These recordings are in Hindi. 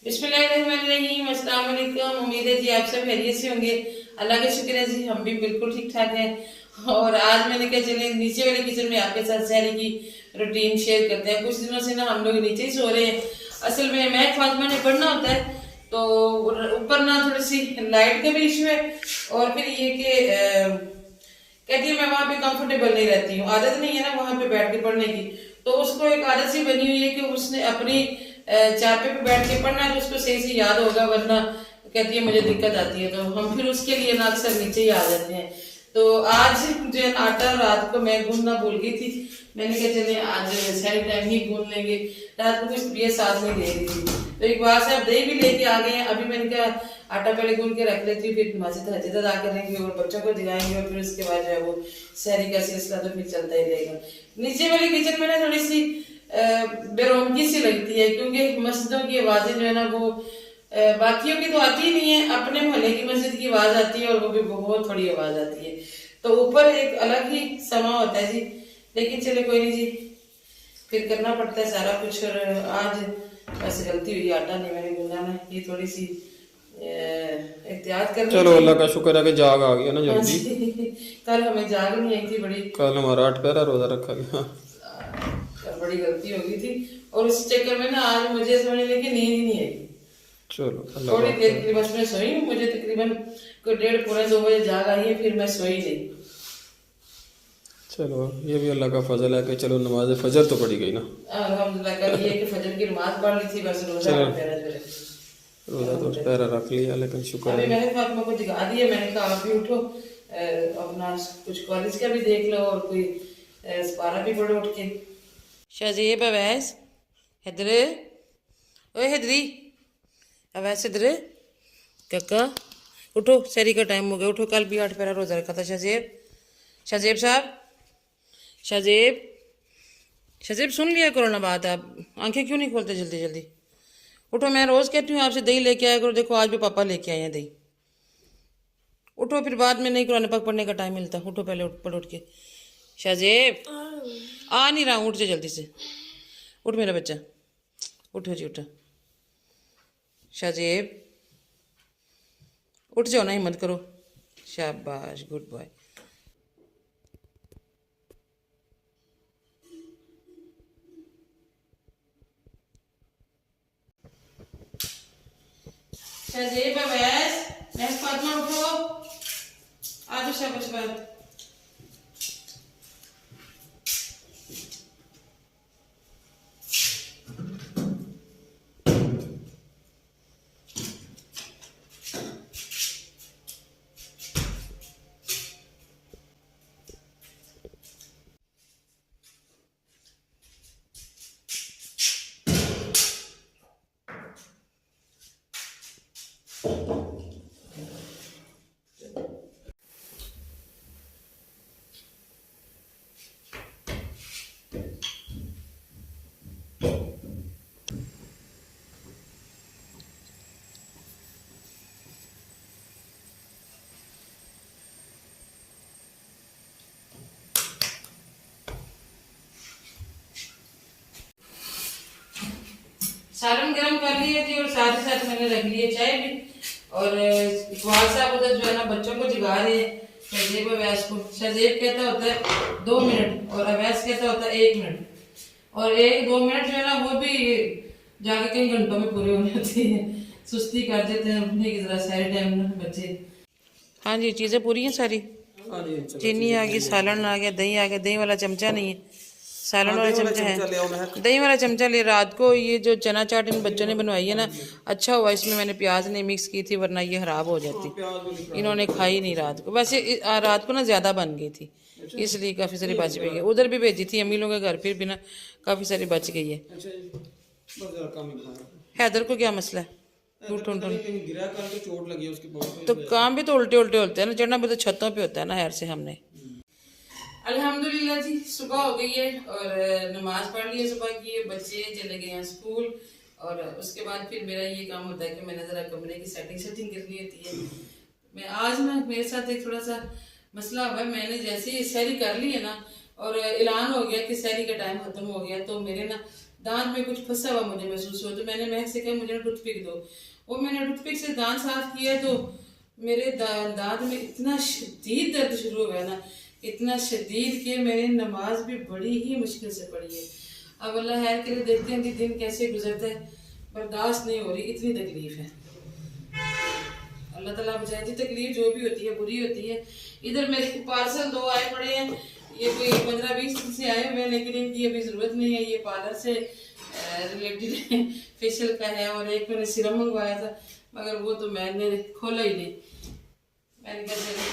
बिस्मिल्लाहिर्रहमानिर्रहीम, अस्सलाम वालेकुम। उम्मीद है जी आप सब खैरियत से होंगे। अल्लाह का शुक्र है जी, हम भी बिल्कुल ठीक ठाक हैं। और आज मैंने कहा चले नीचे वाले किचन में आपके साथ सहरी की रूटीन शेयर करते हैं। कुछ दिनों से ना हम लोग नीचे ही सो रहे हैं। असल में मैं फातिमा ने पढ़ना होता है तो ऊपर ना थोड़ी सी लाइट का भी इशू है, और फिर ये कि कहती है मैं वहां पे कंफर्टेबल नहीं रहती हूँ, आदत नहीं है ना वहां पे बैठ के पढ़ने की। तो उसको एक आदत सी बनी हुई है कि उसने अपनी चापे पे बैठ के पढ़ना है तो उसको सही से याद होगा, वरना कहती है मुझे दिक्कत आती है। तो हम फिर उसके लिए ना अक्सर नीचे ही आ जाते हैं। तो आज जो है आटा रात को मैं गूंदना भूल गई थी। मैंने कहा चले आज सारी टाइम ही गूंद लेंगे, रात को कुछ प्रिय साथ नहीं दे रही थी। तो एक बार से अब दही भी लेके आ गए हैं। अभी मैंने कहा आटा पहले गूंद के रख लेती हूँ, फिर मस्जिद हजत अदा करेंगे और बच्चों को दिलाएंगे, और फिर उसके बाद जो है वो सहरी का सिलसिला तो फिर चलता ही रहेगा। नीचे वाले किचन में ना थोड़ी सी बेरौनकी सी लगती है, क्योंकि मस्जिदों की आवाजें जो है ना वो बाकियों की तो आती ही नहीं है, अपने मोहल्ले की मस्जिद की आवाज आती है और वो भी बहुत थोड़ी आवाज आती है। तो ऊपर एक अलग ही समा होता है जी, लेकिन चले कोई नहीं जी, फिर करना पड़ता है सारा कुछ। और आज बस गलती हुई, आटा नहीं मैंने गूंदा ना, ये थोड़ी सी एहतियात कर। चलो अल्लाह का शुक्र है कि जाग आ गया ना जल्दी। कल हमें जाग नहीं आई थी, बड़ी कल हमारा 8 पहरा रोजा रखा गया। कल बड़ी गलती हो गई थी, और उस चक्कर में ना आज मुझे समझ में कि नींद ही नहीं आई। चलो अल्लाह थोड़ी का देर के लिए बस मैं सोई हूँ, मुझे तकरीबन कोई 1:30-2 बजे जाग आई है, फिर मैं सोई नहीं। चलो ये भी अल्लाह का फजल है कि चलो नमाज फजर तो पड़ी गई ना। अल्हम्दुलिल्लाह कल ये कि फजर की नमाज पढ़ ली थी, बस रोजा चलो रोजा तो मेरा। पहरा रख लिया, लेकिन शुक्र अभी है। मैंने फातिमा को जगा दिया, मैंने कहा आप भी उठो, अपना कुछ कॉलेज का भी देख लो और कोई सपारा भी पढ़ो उठ के। शाहजेब अवैस हैदर, ओए हैदरी अवैस इधर, काका उठो, सहरी का टाइम हो गया, उठो। कल भी 8 पहरा रोजा रखा था शाहजेब। शाहजेब साहब, शाहजेब, शाहजेब सुन लिया करो ना बात, आप आंखें क्यों नहीं खोलते जल्दी जल्दी? उठो, मैं रोज कहती हूँ आपसे दही लेके आया करो, देखो आज भी पापा लेके आए हैं दही। उठो, फिर बाद में नहीं कुरान पाक पढ़ने का टाइम मिलता। उठो पहले, उठ पढ़ उठ के। शाहजेब आ नहीं रहा हूँ, उठ जा जल्दी से, उठ मेरा बच्चा, उठो जी उठो। शाहजेब उठ जाओ ना, हिम्मत करो। शाबाश, गुड बॉय। शाहजेब अवैस, महज फातिमा उठो, आ जाओ। शाबाश बात। सालन गर्म कर लिए थी और साथ ही साथ मैंने रख लिए चाय भी। और इकबाल साहब उधर जो है ना बच्चों को जगा रहे हैं, शाहजेब अवैस को। शाहजेब कहता होता है 2 मिनट और अवैस कहता होता है 1 मिनट, और 1-2 मिनट जो है ना वो भी जाके कई घंटों में पूरे हो जाते हैं। सुस्ती कर देते हैं उठने की, जरा सारे टाइम ना बच्चे। हाँ जी, चीज़ें पूरी हैं सारी। चीनी आ गई, सालन आ गया, दही आ गया। दही वाला चमचा नहीं है, सालन वाला चमचा है। दही वाला चमचा ले। रात को ये जो चना चाट इन बच्चों ने बनवाई है ना, अच्छा हुआ इसमें मैंने प्याज नहीं मिक्स की थी, वरना ये खराब हो जाती। इन्होंने खाई नहीं रात को। वैसे रात को ना ज़्यादा बन गई थी, इसलिए काफ़ी सारी बच गई है। उधर भी भेजी थी अम्मी लोगों के घर, फिर भी ना काफ़ी सारी बच गई है। हैदर को क्या मसला है? तो काम भी तो उल्टे उल्टे होते हैं ना, चढ़ना भी तो छतों पे होता है ना। हैर से हमने अल्हम्दुलिल्लाह जी सुबह हो गई है और नमाज पढ़ ली है सुबह की, बच्चे चले गए हैं स्कूल। और उसके बाद फिर मेरा ये काम होता है कि मैंने ज़रा कमरे की सेटिंग करनी होती है। मैं आज ना मेरे साथ एक थोड़ा सा मसला हुआ है। मैंने जैसे ही सहरी कर ली है ना और ऐलान हो गया कि सहरी का टाइम ख़त्म हो गया, तो मेरे ना दांत में कुछ फंसा हुआ मुझे महसूस हुआ, तो मैंने महक से कहा मुझे ना टूथपिक दो। वो मैंने टूथपिक से दांत साफ किया तो मेरे दांत में इतना शदीद दर्द शुरू हो गया ना, इतना शदीद कि मैंने नमाज भी बड़ी ही मुश्किल से पढ़ी है। अब अल्लाह खैर के लिए देखते हैं कि दिन कैसे गुजरता है, बर्दाश्त नहीं हो रही, इतनी तकलीफ है। अल्लाह ताला बचाए जी, तकलीफ जो भी होती है बुरी होती है। इधर मेरे पार्सल 2 आए पड़े हैं, ये कोई 15-20 दिन से आए हुए हैं, लेकिन इनकी अभी ज़रूरत नहीं है। ये पार्लर से रिलेटेड फेशियल का है, और एक मैंने सिरम मंगवाया था, मगर वो तो मैंने खोला ही नहीं। मैंने कहा चलो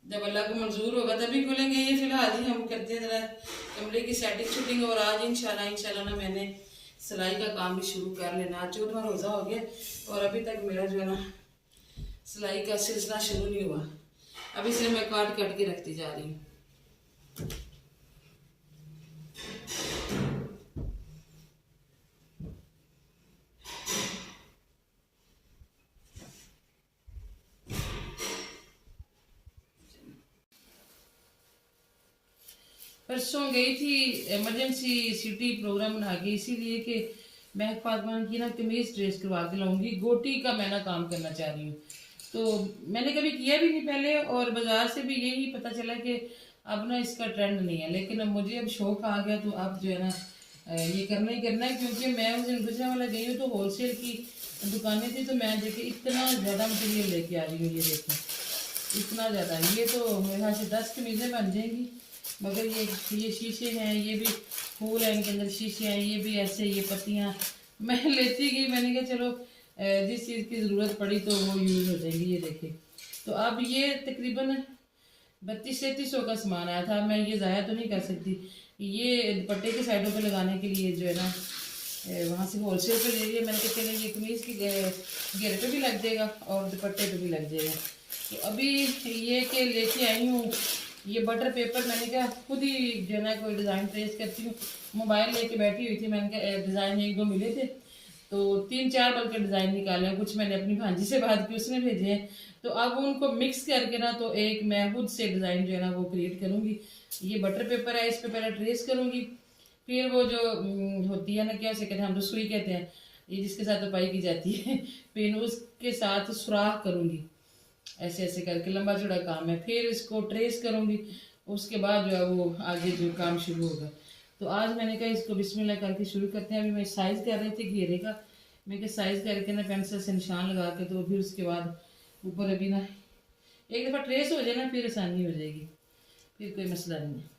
जब अल्लाह को मंजूर होगा तभी खोलेंगे। ये फिलहाल ही हम करते हैं ज़रा कमरे की सेटिंग शूटिंग, और आज इंशाल्लाह ना मैंने सिलाई का काम भी शुरू कर लेना। आज 14वां रोज़ा हो गया और अभी तक मेरा जो है ना सिलाई का सिलसिला शुरू नहीं हुआ। अभी से मैं काट के रखती जा रही हूँ। परसों गई थी इमरजेंसी सिटी प्रोग्राम बना के, इसीलिए कि महक फातिमा की ना कमीज ट्रेस करवा के लाऊंगी। गोटी का मैं ना काम करना चाह रही हूँ, तो मैंने कभी किया भी नहीं पहले, और बाजार से भी यही पता चला कि अब ना इसका ट्रेंड नहीं है। लेकिन अब मुझे अब शौक आ गया, तो अब जो है ना ये करना ही करना है। क्योंकि मैं उस दिन गुजरावाला गई हूँ तो होलसेल की दुकानें थी, तो मैं देखिए इतना ज़्यादा मटेरियल लेके आ रही हूँ। ये देखें इतना ज़्यादा, ये तो मेरे ख्याल से 10 कमीज़ें बन जाएंगी। मगर ये शीशे हैं, ये भी फूल है, इनके अंदर शीशे हैं, ये भी ऐसे, ये पत्तियाँ मैं लेती गई। मैंने कहा चलो जिस चीज़ की ज़रूरत पड़ी तो वो यूज़ हो जाएगी। ये देखिए, तो अब ये तकरीबन 3200-3300 का सामान आया था। मैं ये ज़ाया तो नहीं कर सकती। ये दुपट्टे की साइडों पे लगाने के लिए जो है ना वहाँ से होलसेल पे ले लिया। मैंने कहा चलो ये कमीज़ की घेरे पे भी लग जाएगा और दुपट्टे पे भी लग जाएगा। तो अभी ये कि लेके आई हूँ ये बटर पेपर। मैंने कहा खुद ही जो है ना कोई डिज़ाइन ट्रेस करती हूँ। मोबाइल लेके बैठी हुई थी, मैंने कहा डिज़ाइन 1-2 मिले थे, तो 3-4 बल्कि डिज़ाइन निकाले हैं। कुछ मैंने अपनी भांजी से बात की, उसने भेजे हैं। तो अब उनको मिक्स करके ना तो एक मैं खुद से डिज़ाइन जो है ना वो क्रिएट करूँगी। ये बटर पेपर है, इस पर पहले ट्रेस करूँगी, फिर वो जो होती है ना, क्या उसे कहते हैं, हम तो सुई कहते हैं, ये जिसके साथ तपाई की जाती है फिर उसके साथ सुराख करूँगी, ऐसे ऐसे करके लंबा चौड़ा काम है। फिर इसको ट्रेस करूँगी, उसके बाद जो है वो आगे जो काम शुरू होगा। तो आज मैंने कहा इसको बिस्मिल्लाह करके शुरू करते हैं। अभी मैं साइज़ कर रही थी घेरे का, मैं क्या साइज़ करके ना पेंसिल से निशान लगा के, तो फिर उसके बाद ऊपर अभी ना एक दफ़ा ट्रेस हो जाए ना फिर आसानी हो जाएगी, फिर कोई मसला नहीं है।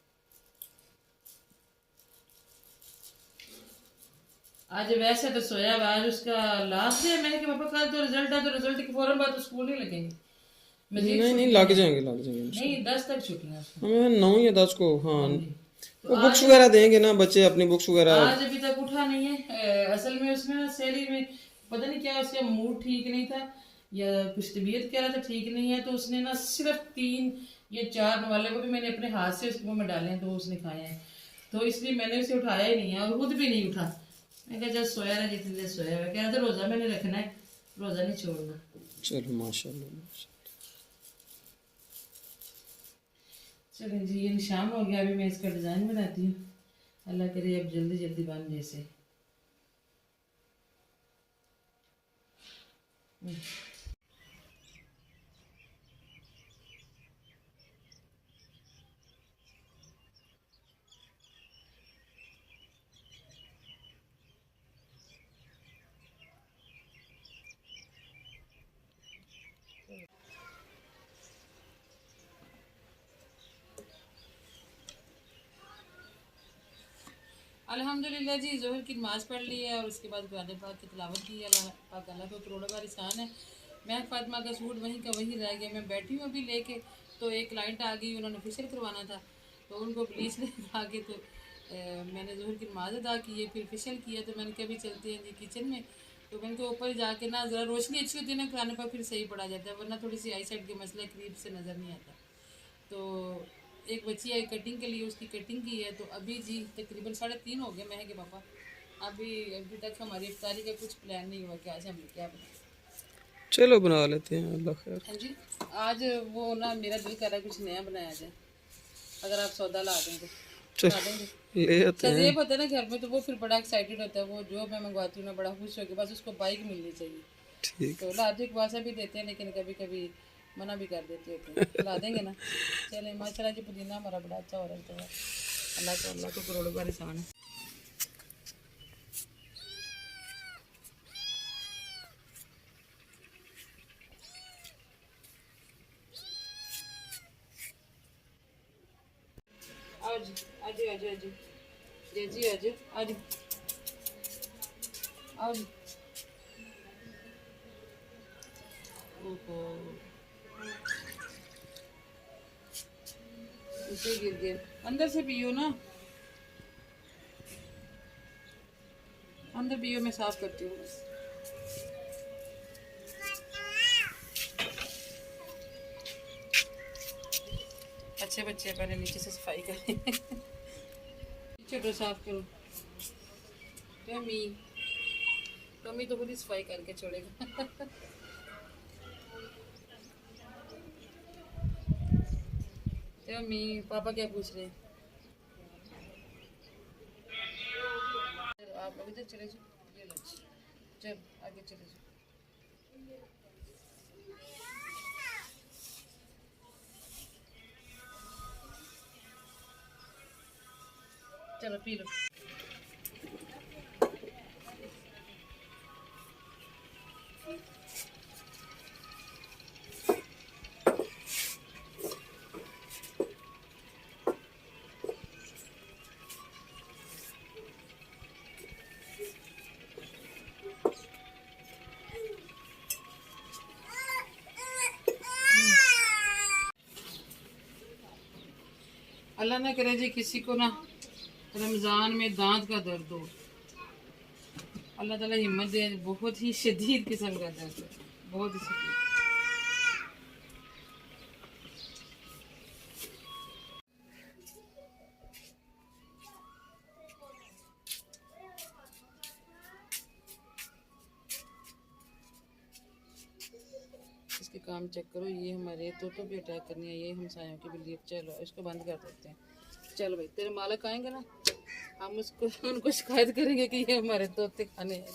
आज वैसे तो सोया, आज उसका लास्ट है। मैंने कहा पापा कल तो रिजल्ट है, तो रिजल्ट के फौरन बाद तो स्कूल नहीं लगेंगे। नहीं लग जाएंगे नहीं 10 तक छुट्टियां हमें 9 या 10 को। हाँ तो वो बुक्स वगैरह देंगे ना बच्चे अपनी बुक्स वगैरह। आज अभी तक उठा नहीं है। असल में उसमें ना सैली में पता नहीं क्या उसका मूड ठीक नहीं था, या कुछ तबीयत कह रहा था ठीक नहीं है, तो उसने ना सिर्फ 3 या 4 नवाले को भी मैंने अपने हाथ से उसके मुंह में डाले हैं, तो उसने खाए हैं। तो इसलिए मैंने उसे उठाया ही नहीं है, और खुद भी नहीं उठा। मैं कहा जब सोया रहा जितनी देर सोया हुआ, कह रहा था रोज़ा मैंने रखना है, रोज़ा नहीं छोड़ना। चलो माशाल्लाह। चलें जी, ये शाम हो गया, अभी मैं इसका डिज़ाइन बनाती हूँ। अल्लाह करे अब जल्दी जल्दी बन जैसे। अल्हम्दुलिल्लाह जी, ज़ोहर की नमाज़ पढ़ ली है और उसके बाद कुरान पाक की तिलावत की। अल्लाह पाक अल्लाह को करोड़ों बार एहसान है। मैं फातिमा का सूट वहीं का वहीं रह गया। मैं बैठी हूँ अभी लेके, तो एक क्लाइंट आ गई, उन्होंने फेशियल करवाना था, तो उनको ब्लीच लगा के तो मैंने ज़ोहर की नमाज़ अदा की है, फिर फेशियल किया। तो मैंने कभी चलते हैं जी किचन में, तो मैंने कहा ऊपर जाके ना ज़रा रोशनी अच्छी होती है ना कुरान पाक, फिर सही पड़ा जाता है, वरना थोड़ी सी आई साइड के मसले करीब से नज़र नहीं आता। तो एक बच्ची आई कटिंग के लिए, उसकी कटिंग की है। तो अभी जी तकरीबन 3:30 हो गए। मैं के पापा अभी तक हमारी इफ्तारी का कुछ प्लान नहीं हुआ कि आज हम क्या बनाएं। चलो बना लेते हैं, अल्लाह खैर। हाँ जी, आज वो ना मेरा दिल कर रहा है कुछ नया बनाया जाए, अगर आप सौदा ला दें तो। खा देंगे। ले आते हैं। सजीब होता है ना घर में, तो वो फिर बड़ा एक्साइटेड होता है, वो जो मैं मंगवाती हूँ ना बड़ा खुश होकर, बस उसको बाइक मिलनी चाहिए। ठीक। तो लाते के वासा भी देते हैं, लेकिन कभी कभी मना भी कर देते होते हैं। ला देंगे ना। चले माशाल्लाह जी, पुदीना हमारा बड़ा अच्छा हो रहा है। अल्लाह को करोड़ों बार एहसान है। आओ जी, आजो आजो आजो जी जी, आजो आजो आओ जी। ओहो, नीचे गिर गए। अंदर से पियो ना, अंदर पियो, मैं साफ करती हूँ बस। अच्छे बच्चे पहले नीचे से सफाई करें। नीचे तो साफ करो। टमी टमी तो खुद ही सफाई करके छोड़ेगा। टमी पापा क्या पूछ रहे हैं? चलो आप लोग इधर चले जाओ, ये लो जी। चलो आगे चले जाओ। चलो पी लो। अल्लाह ना करे जी किसी को ना रमज़ान में दांत का दर्द हो, अल्लाह ताला हिम्मत दे। बहुत ही शदीद किस्म का दर्द है, बहुत ही शदीद। इसके काम चेक करो, ये हमारे तोतों पे अटैक करनी है, ये हमसायों की बिल्ली। चलो इसको बंद कर देते हैं। चलो भाई, तेरे मालिक आएंगे ना, हम उसको उनको शिकायत करेंगे कि ये हमारे तोते खाने हैं।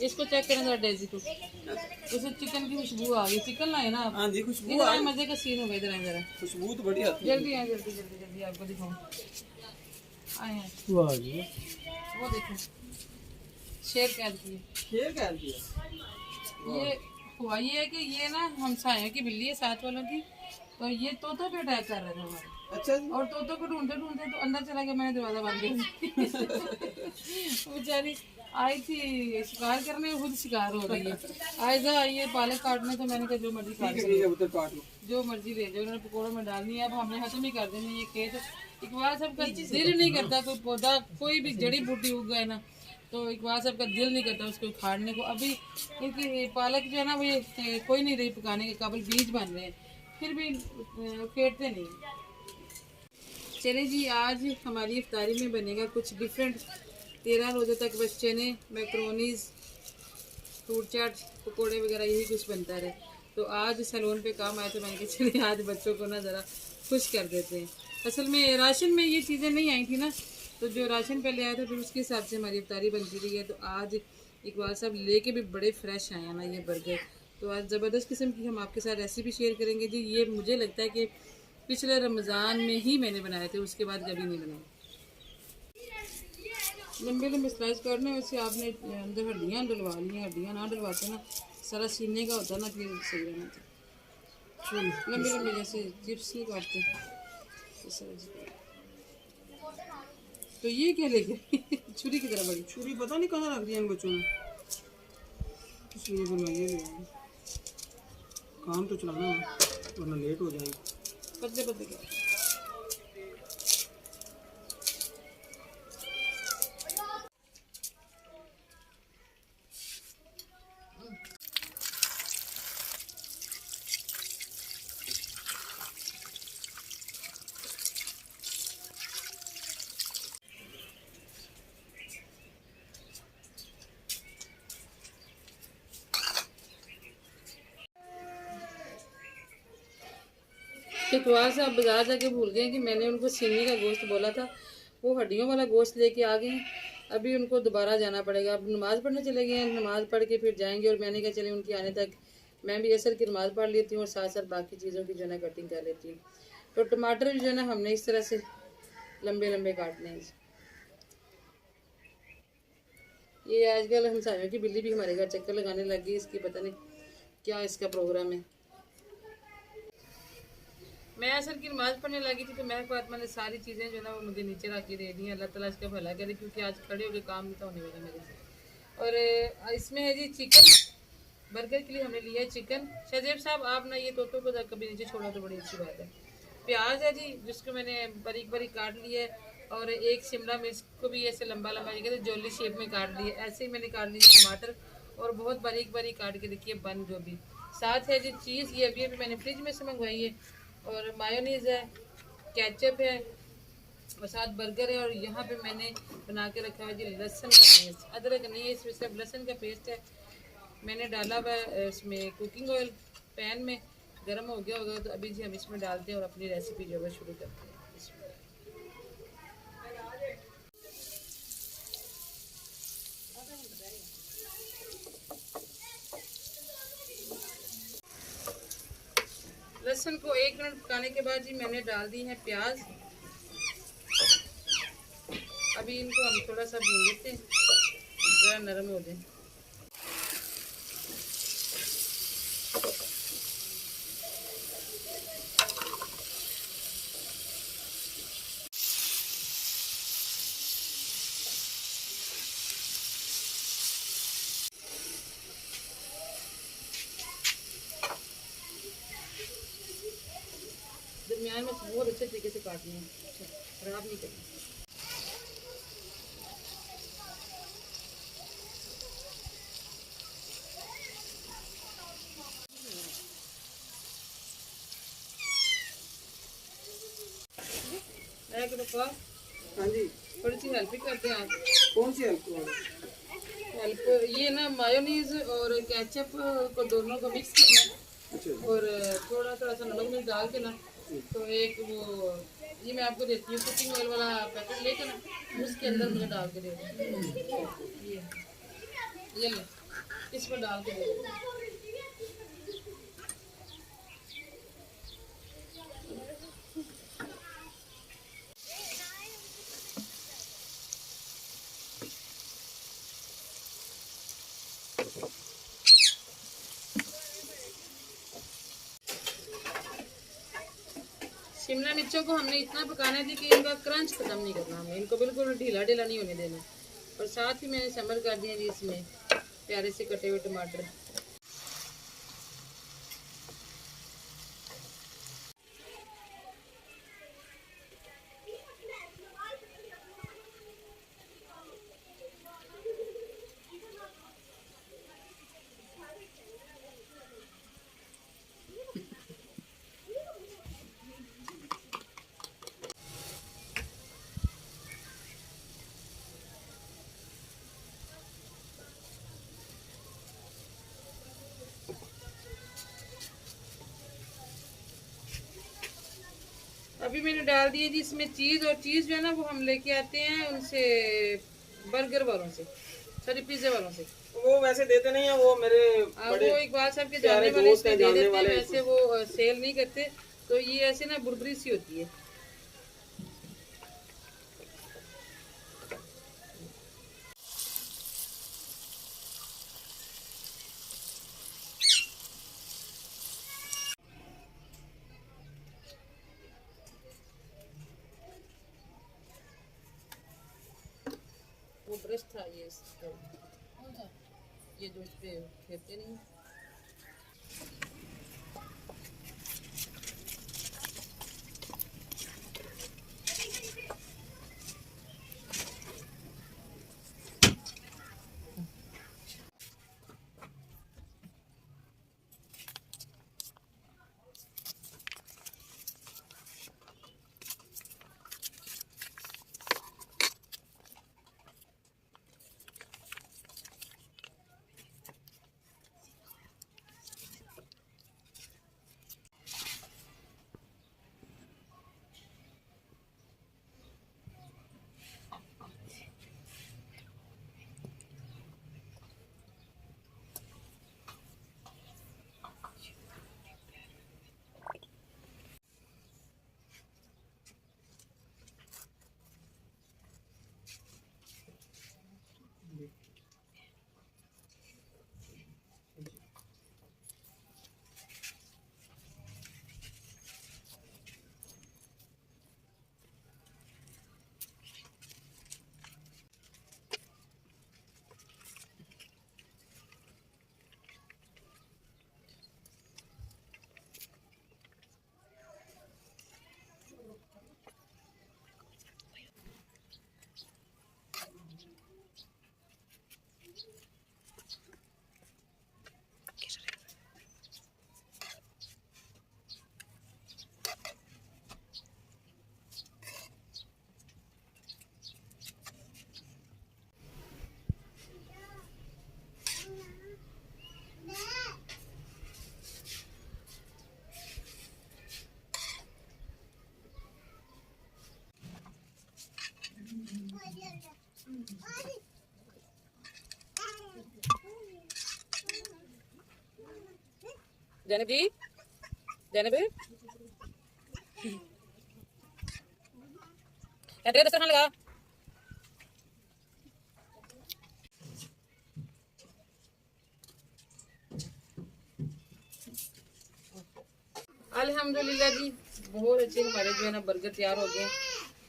इसको चेक करें जरा डेजी को, उसे चिकन की खुशबू आ गई। चिकन लाए ना आप? हाँ जी, खुशबू इधर आए, मजे का सीन हो गया। इधर आए जरा, खुशबू तो बड़ी आती है। जल्दी आए, जल्दी जल्दी जल्दी, आपको दिखाऊं। आए हैं, वाह जी, वो देखो शेर कैद किए। शेर कह दिया। ये हुआ ये है कि ये ना हमसायों की बिल्ली है, साथ वालों की, तो ये तोतों पे अटैक कर रहे थे हमारे। अच्छा जी। और तोतों को ढूंढते ढूंढते तो अंदर चला गया, मैंने दरवाजा बंद कर दिया। बेचारी आई थी शिकार करने, खुद शिकार हो रही है। आएगा ये पालक काटने, तो मैंने कहा जो मर्जी काट लो, उधर काट लो, जो मर्जी ले जाओ। उन्होंने पकौड़ों में डालनी है, अब हमने खत्म ही कर देनी है ये खेत। इकबाल साहब का दिल नहीं करता कोई पौधा, कोई भी जड़ी बूटी उग गए ना, तो इकबाल साहब का दिल नहीं करता उसको उखाड़ने को। अभी इनकी पालक जो है ना, वो ये कोई नहीं रही पकाने के काबिल, बीज बन रहे हैं, फिर भी फेंटते नहीं। चले जी, आज हमारी इफ्तारी में बनेगा कुछ डिफरेंट। 13 रोज़ों तक बस चने, मैक्रोनीज, फ्रूट चाट, पकोड़े वगैरह यही कुछ बनता रहे। तो आज सैलून पे काम आया, तो मैंने कहा चलिए आज बच्चों को ना ज़रा खुश कर देते हैं। असल में राशन में ये चीज़ें नहीं आई थी ना, तो जो राशन पहले आया था फिर उसके हिसाब से हमारी इफ्तारी बनती रही है। तो आज इकबाल साहब लेके भी बड़े फ्रेश आए हैं ना ये बर्गर। तो आज ज़बरदस्त किस्म की हम आपके साथ रेसिपी शेयर करेंगे जी। ये मुझे लगता है कि पिछले रमज़ान में ही मैंने बनाए थे, उसके बाद कभी नहीं बनाए। लंबे लंबे स्लाइस करने, वैसे आपने अंदर हड्डियाँ डलवा ली हैं। हड्डियाँ ना डलवाते ना, सारा सीने का होता ना, फिर सही रहना था। लंबे लंबे जैसे चिप्स नहीं काटते इस तरह से। तो ये क्या लेके छुरी की तरह बड़ी छुरी पता नहीं कहाँ रख दिया इन बच्चों ने, इसलिए फिर मैं ये ले आया। काम तो चलाना है वरना लेट हो जाएगा। पतले पतले क्या इतवार से आप बाजार जाके भूल गए कि मैंने उनको सींगी का गोश्त बोला था, वो हड्डियों वाला गोश्त लेके आ गए हैं। अभी उनको दोबारा जाना पड़ेगा। अब नमाज़ पढ़ने चले गए हैं, नमाज़ पढ़ के फिर जाएंगे। और मैंने कहा चले उनकी आने तक मैं भी असर की नमाज़ पढ़ लेती हूँ और साथ साथ बाकी चीज़ों की जो है ना कटिंग कर लेती हूँ। तो टमाटर भी जो है ना हमने इस तरह से लंबे लंबे काटने हैं। ये आजकल हमसायों की बिल्ली भी हमारे घर चक्कर लगाने लग गई, इसकी पता नहीं क्या इसका प्रोग्राम है। मैं असर की नमाज पढ़ने लगी थी तो मेरे को आत्मा ने सारी चीज़ें जो है ना वो मुझे नीचे रख के दे दी हैं। अल्लाह ताला इसका भला करे, क्योंकि आज खड़े होकर काम नहीं था होने वाला मेरे से। और इसमें है जी चिकन। बर्गर के लिए हमने लिया है चिकन। शाहजेब साहब आप ना ये तोतों को कभी नीचे छोड़ा तो बड़ी अच्छी बात है। प्याज है जी जिसको मैंने बारीक बारीक काट लिया है। और एक शिमला मिर्च को भी ऐसे लंबा लंबा ये कहते जोली शेप में काट लिया, ऐसे ही मैंने काट लिए टमाटर और बहुत बारीक बारीक काट के रखिए बन जो भी। साथ है जी चीज़, ये अभी अभी मैंने फ्रिज में से मंगवाई है। और मायोनीज है, केचप है और साथ बर्गर है। और यहाँ पे मैंने बना के रखा है जी लहसुन का पेस्ट। अदरक नहीं है इसमें, सिर्फ लहसुन का पेस्ट है। मैंने डाला हुआ है इसमें कुकिंग ऑयल, पैन में गर्म हो गया होगा तो अभी जी हम इसमें डालते हैं और अपनी रेसिपी जो है शुरू करते हैं। लहसुन को 1 मिनट पकाने के बाद जी मैंने डाल दी है प्याज। अभी इनको हम थोड़ा सा भून लेते हैं, जरा नरम हो जाए। दरमियान में बहुत अच्छे तरीके से काटनी है, खराब नहीं करनी। हाँ जी, थोड़ी सी हेल्प ही करते हैं आप। कौन सी हेल्प? हेल्प ये ना मायोनीज और केचप को दोनों को मिक्स करना है। अच्छा, और थोड़ा थोड़ा सा नमक मिर्च डाल के ना, तो एक वो ये मैं आपको देती हूँ कुकिंग ऑयल वाला पैकेट लेकर ना, उसके अंदर मुझे डाल के दे दो। ये ले, इसमें डाल के दे दो। शिमला मिर्चों को हमने इतना पकाना है कि इनका क्रंच खत्म नहीं करना, हमें इनको बिल्कुल ढीला ढीला नहीं होने देना। और साथ ही मैंने शामिल कर दिया जी इसमें प्यारे से कटे हुए टमाटर। अभी मैंने डाल दिए जी इसमें चीज़। और चीज़ जो है ना वो हम लेके आते हैं उनसे, बर्गर वालों से, सॉरी पिज्ज़ा वालों से। वो वैसे देते नहीं है, वो मेरे वो इकबाल साहब के जानने वाले इसमें दे देते हैं, वैसे वो सेल नहीं करते। तो ये ऐसे ना बुरबरी सी होती है। वो ब्रश था ये इसको, ये जो इस पे फेरते नहीं। जैनब जी, जैनब दस्तरखान लगा। अल्हम्दुलिल्लाह जी, बहुत अच्छे हमारे जो है ना बर्गर तैयार हो गए।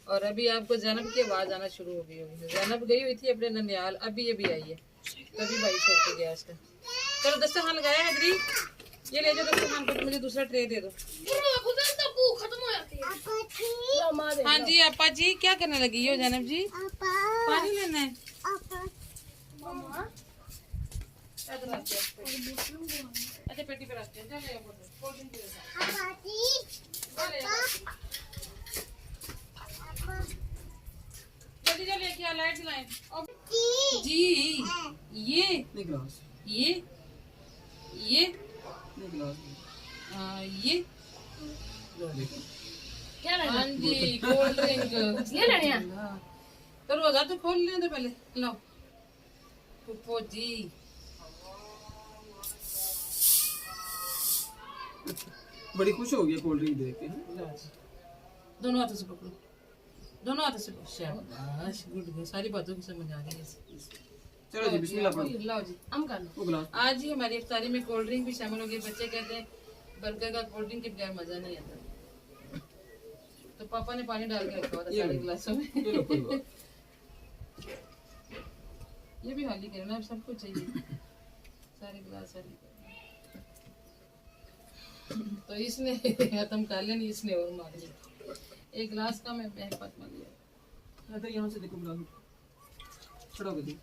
और अभी आपको जैनब की आवाज़ आना शुरू हो गई होगी। जैनब गई हुई थी अपने ननियाल, अभी ये भी आई है, तभी भाई छोड़ के गया इसका। चलो दस्तरखान लगाया है इधरी, ये ले जाओ दस्तरखान पर, मुझे दूसरा ट्रे दे दो। हाँ जी आपा जी, क्या करने लगी हो जैनब जी? पानी लेना है? अच्छा पेटी पे रखते हैं, चल ले आओ बोतल, कोल्ड ड्रिंक दे दो। जल्दी जल्दी लेके आ, लाइट जलाएं। जी ये नहीं गिलास, ये नहीं गिलास, ये क्या लेना? हाँ जी कोल्ड ड्रिंक ये लेनी है? तो रोजा तो खोल लेने दो पहले। लो पुप्पो जी, बड़ी खुश हो गई कोल्ड ड्रिंक देख के। दोनों हाथों से पकड़ो, दोनों हाथों से पकड़ो। शाबाश, गुड गुड, सारी बातों की समझ आ गई है। चलो जी बिस्मिल्लाह पढ़ो। लाओ जी, हम कर लो। वो गिलास आज ही हमारी इफ्तारी में कोल्ड ड्रिंक भी शामिल हो गई। बच्चे कहते हैं बर्गर का कोल्ड ड्रिंक के बगैर मजा नहीं आता, तो पापा ने पानी डाल के रखा हुआ था सारे गिलासों में। ये लो कोई बात। ये भी खाली करना, अब सबको चाहिए सारे गिलास खाली करना। तो इसने खत्म कर लेनी, इसने और मार लिया। एक गिलास का मैं पत मार लिया। यहाँ से देखो गिलास खड़ा हो गया।